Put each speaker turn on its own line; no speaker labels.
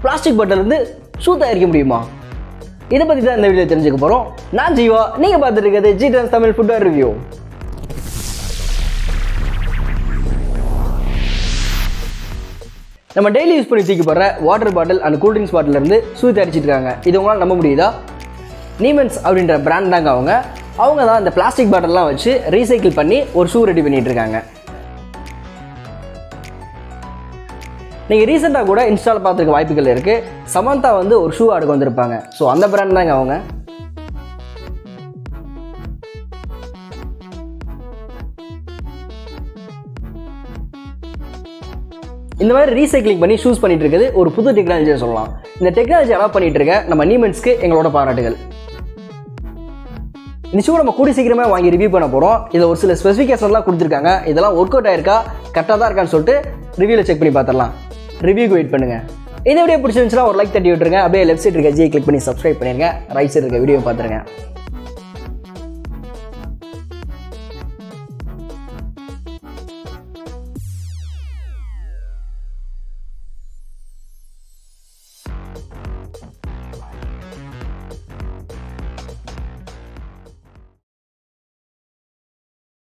Plastic bottle shoe தயாரிக்க முடியுமா? இதை பற்றி தான் இந்த வீடியோ தெரிஞ்சுக்க போகிறோம். நான் ஜீவா, நீங்கள் பார்த்துட்டு இருக்கிறது Gtrendz தமிழ் ஃபுட்வேர் ரிவ்யூ. நம்ம டெய்லி யூஸ் பண்ணி தூக்கி போடுற வாட்டர் பாட்டில் அண்ட் கூல்ட்ரிங்க்ஸ் பாட்டிலேருந்து ஷூ தயாரிச்சிட்டு இருக்காங்க. இது உங்களால் நம்ப முடியுதா? நீமன்ஸ் அப்படின்ற பிராண்ட் தாங்க அவங்க தான் இந்த பிளாஸ்டிக் பாட்டில்லாம் வச்சு ரீசைக்கிள் பண்ணி ஒரு ஷூ ரெடி பண்ணிட்டு இருக்காங்க. நீங்கள் ரீசெண்டாக கூட இன்ஸ்டால் பார்த்துருக்க வாய்ப்புகள் இருக்குது. சமந்தா ஒரு ஷூ ஆடுக்கு வந்திருப்பாங்க. ஸோ அந்த பிராண்ட் தாங்க அவங்க. இந்த மாதிரி ரீசைக்கிளிங் பண்ணி ஷூஸ் பண்ணிட்டு இருக்குது ஒரு புது டெக்னாலஜியை சொல்லலாம். இந்த டெக்னாலஜி அடாப்ட் பண்ணிட்டு இருக்க நம்ம நீமன்ஸ்க்கு எங்களோட பாராட்டுகள். இந்த ஷூ நம்ம கூடி சீக்கிரமே வாங்கி ரிவ்யூ பண்ண போகிறோம். இதில் ஒரு சில ஸ்பெசிஃபிகேஷன்லாம் கொடுத்துருக்காங்க. இதெல்லாம் ஒர்க் அவுட் ஆயிருக்கா, கரெக்டாக தான் இருக்கான்னு சொல்லிட்டு ரிவ்யூவில் செக் பண்ணி பார்த்துடலாம். ரிவ்யூக்கு வெயிட் பண்ணுங்கள். இந்த வீடியோ பிடிச்சிருந்துச்சுன்னா ஒரு லைக் தட்டி விட்டுருங்க. அப்படியே லெஃப்ட் சைடு இருக்க ஜியை கிளிக் பண்ணி சப்ஸ்கிரைப் பண்ணிடுங்க. ரைட் சைடு இருக்க வீடியோ பார்த்துருங்க.